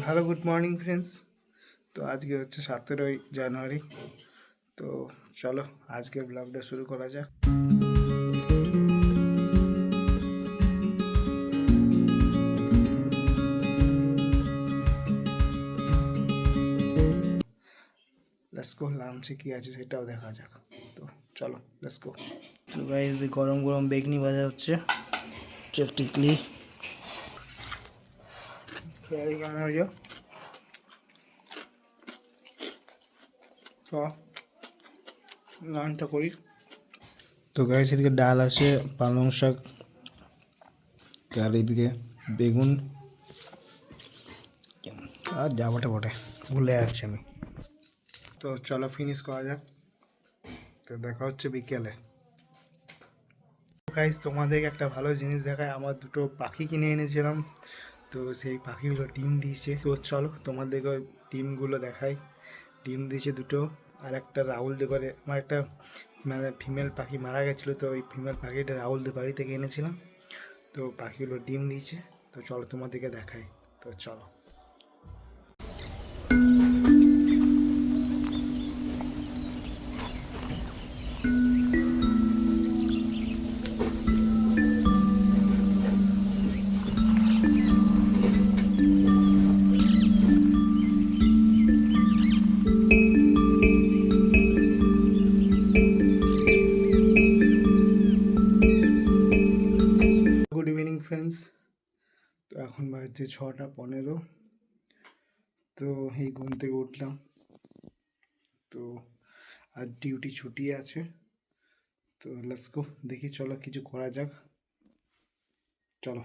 Hello, good morning friends. তো আজকে হচ্ছে 17ই জানুয়ারি। তো চলো আজকের ব্লগটা শুরু করা যাক। লেটস গো, লাঞ্চে কী আছে সেটাও দেখা যাক। তো চলো লেটস গো। তো গাইস, গরম গরম বেগনি ভাজা হচ্ছে টিকলি। কেমন হয়েছে? তো লাঞ্চটা করি। তো গাইস, এদিকে ডাল আছে, পালং শাক, আর এদিকে বেগুন, আর যা বটে বটে ভুলে যাচ্ছি আমি। তো চলো ফিনিশ করা যাক। তো দেখা হচ্ছে বিকেলে। গাইস, তোমাদেরকে একটা ভালো জিনিস দেখায়, আমার দুটো পাখি কিনে এনেছিলাম। তো সেই পাখিগুলো ডিম দিয়েছে। তো চলো তোমাদেরকে ওই ডিমগুলো দেখাই। ডিম দিয়েছে দুটো। আর একটা রাহুলদের বাড়ি, আমার একটা মানে ফিমেল পাখি মারা গেছিলো, তো ওই ফিমেল পাখিটা রাহুলদের বাড়ি থেকে এনেছিলাম। তো পাখিগুলো ডিম দিয়েছে। তো চলো তোমাদেরকে দেখাই। তো চলো। Good evening friends. তো এখন বাজছে 6টা 15। তো এই ঘুম থেকে উঠলাম। তো আর ডিউটি ছুটি আছে। তো লেটস গো, দেখি চলো কিছু করা যাক। চলো।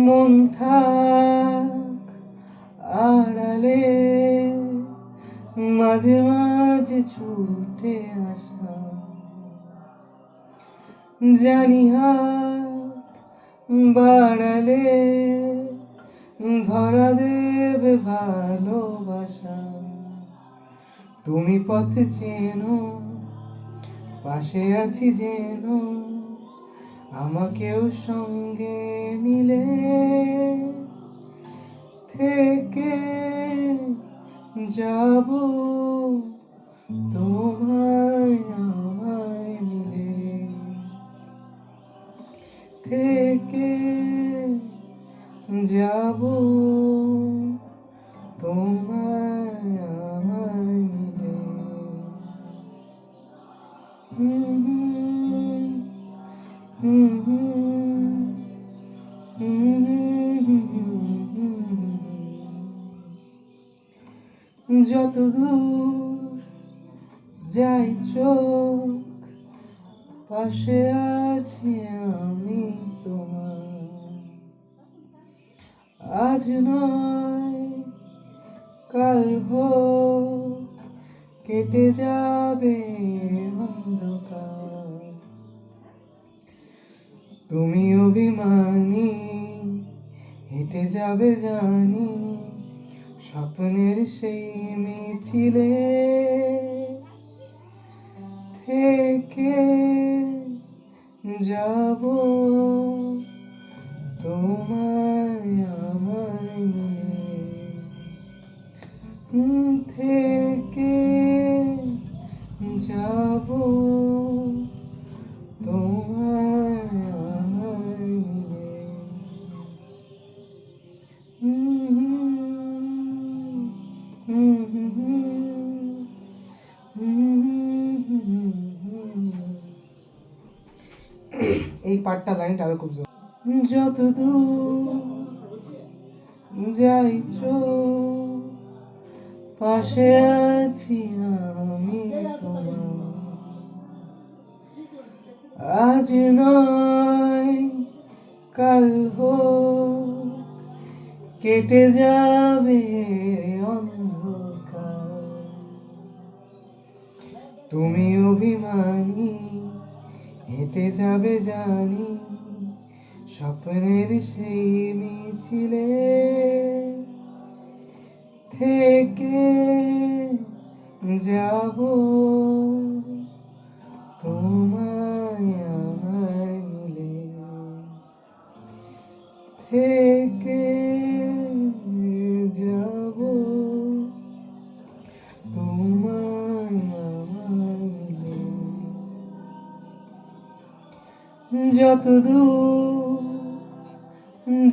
মন থাক আড়ালে, মাঝে মাঝে ছুটে আসা, জানি হাত বাড়ালে ধরা দেবে ভালোবাসা। তুমি পথ চেনো, পাশে আছি যেন, আমাকেও সঙ্গে নিলে থেকে যাব তোমায় আমায় মিলে, থেকে যাব তোমায় আমায় মিলে। যত দূর যাই চোখ, পাশে আছি আমি তোমার। আজ নয় কাল হোক, কেটে যাবে অন্ধকার। তুমি অভিমানী, হেঁটে যাবে জানি, স্বপ্নের সেই মিছিলে থেকে যাব তোমায় আমায় মিলে, থেকে যাব তোমায় আমায় মিলে। এই পার্টটা লাইনটা আরো খুব যত দূর যাই চোখ, পাশে আছি আমি তোমার। আজ নয় কাল হোক, কেটে যাবে অন্ধকার। তুমি অভিমানী, হেঁটে যাবে জানি, স্বপ্নের সেই মিছিলে থেকে যাব তোমায় আমায় মিলে, থেকে যাব তোমায় আমায় মিলে, যত দূর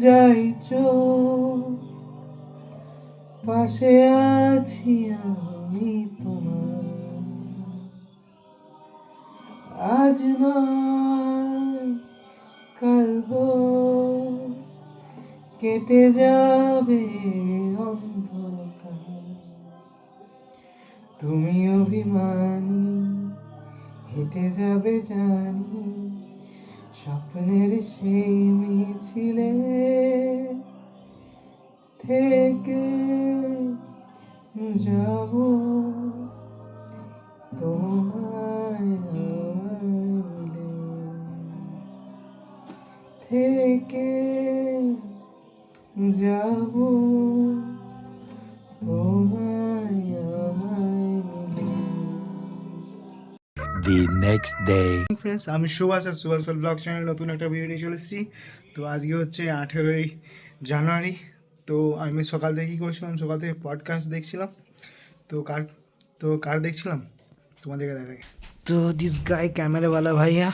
যাই চোখ পাশে আছি আমি তোমার, আজ নয় কাল হোক কেটে যাবে অন্ধকার, তুমি অভিমানী হেঁটে যাবে জানি স্বপ্নের সেই মিছিলে, থেকে যাব তোমায় মিলে, থেকে যাব তোমায় মিলে। The next day. ফ্রেন্ডস, আমি সুভাষ আর সুভাষ ব্লগ চ্যানেল নতুন একটা ভিডিও নিয়ে চলে এসেছি। তো আজকে হচ্ছে 18ই জানুয়ারি। তো আমি সকাল থেকে কী করছিলাম, সকাল থেকে পডকাস্ট দেখছিলাম। তো কার দেখছিলাম তোমাদেরকে দেখাই। তো দিস গাই ক্যামেরাওয়ালা ভাইয়া,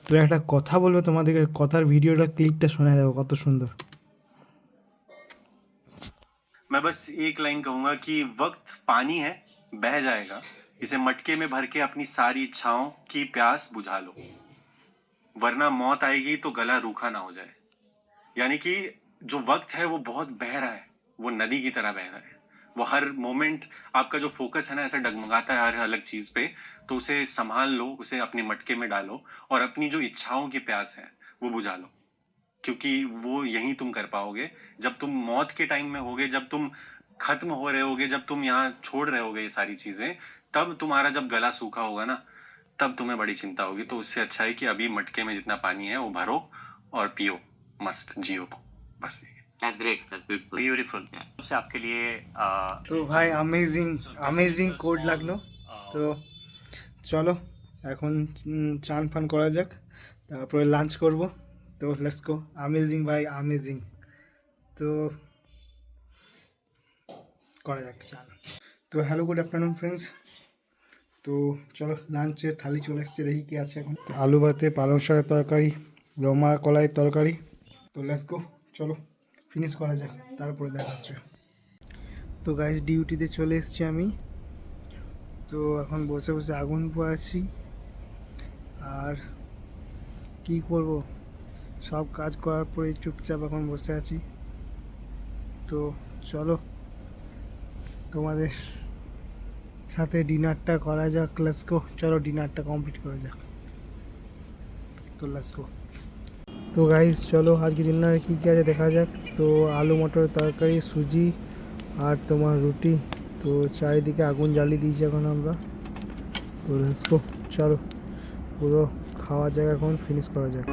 তো একটা কথা বলবো তোমাদেরকে, কথার ভিডিওটা ক্লিপটা শোনা দেবো, কত সুন্দর। मैं बस एक लाइन कहूंगा कि वक्त पानी है, बह जाएगा, इसे मटके में भर के अपनी सारी इच्छाओं की प्यास बुझा लो, वरना मौत आएगी तो गला रूखा ना हो जाए। यानी कि जो वक्त है वो बहुत बह रहा है, वो नदी की तरह बह रहा है। वो हर मोमेंट आपका जो फोकस है ना ऐसे डगमगाता है हर अलग चीज पे, तो उसे संभाल लो, उसे अपने मटके में डालो और अपनी जो इच्छाओं की प्यास है वो बुझा लो, क्योंकि वो यही तुम कर पाओगे जब तुम मौत के टाइम में होगे, जब तुम खत्म हो रहे होगे, जब तुम यहाँ छोड़ रहे होगे ये सारी चीजें, तब तुम्हारा जब गला सूखा होगा ना, तब तुम्हें बड़ी चिंता होगी। तो उससे अच्छा है कि अभी मटके में जितना पानी है वो भरो और पियो, मस्त जियो, बस। That's great. That's beautiful. Beautiful. Yeah. से आपके लिए তো ভাই अमेजिंग কোড লাগলো। তো চলো এখন চান ফান করা যাক, তারপরে লাঞ্চ করব। তো লেটস গো। अमेजिंग ভাই, अमेजिंग। তো করা যাক চান। তো হ্যালো, গুড আফটারনুন ফ্রেন্ডস। তো চলো লাঞ্চের থালি চলে এসছে, দেখি কি আছে এখন। আলু ভাতে, পালং শাকের তরকারি, রমা কলাইয়ের তরকারি। তো লেটস গো, চলো ফিনিশ করা যাক, তারপরে দেখা হচ্ছে। তো গাইস ডিউটিতে চলে এসেছি আমি। তো এখন বসে বসে আগুন পোয়াচ্ছি, আর কি করব, সব কাজ করার পরে চুপচাপ এখন বসে আছি। তো চলো তোমাদের সাথে ডিনারটা করা যাক, লেটস গো। চলো ডিনারটা কমপ্লিট করা যাক, তো লেটস গো। তো গাইস চলো আজকে ডিনারে কী কী আছে দেখা যাক। তো আলু মটর তরকারি, সুজি আর তোমার রুটি। তো চারিদিকে আগুন জ্বালিয়ে দিয়েছি এখন আমরা। তো লেটস গো, চলো পুরো খাওয়া যাক, এখন ফিনিশ করা যাক।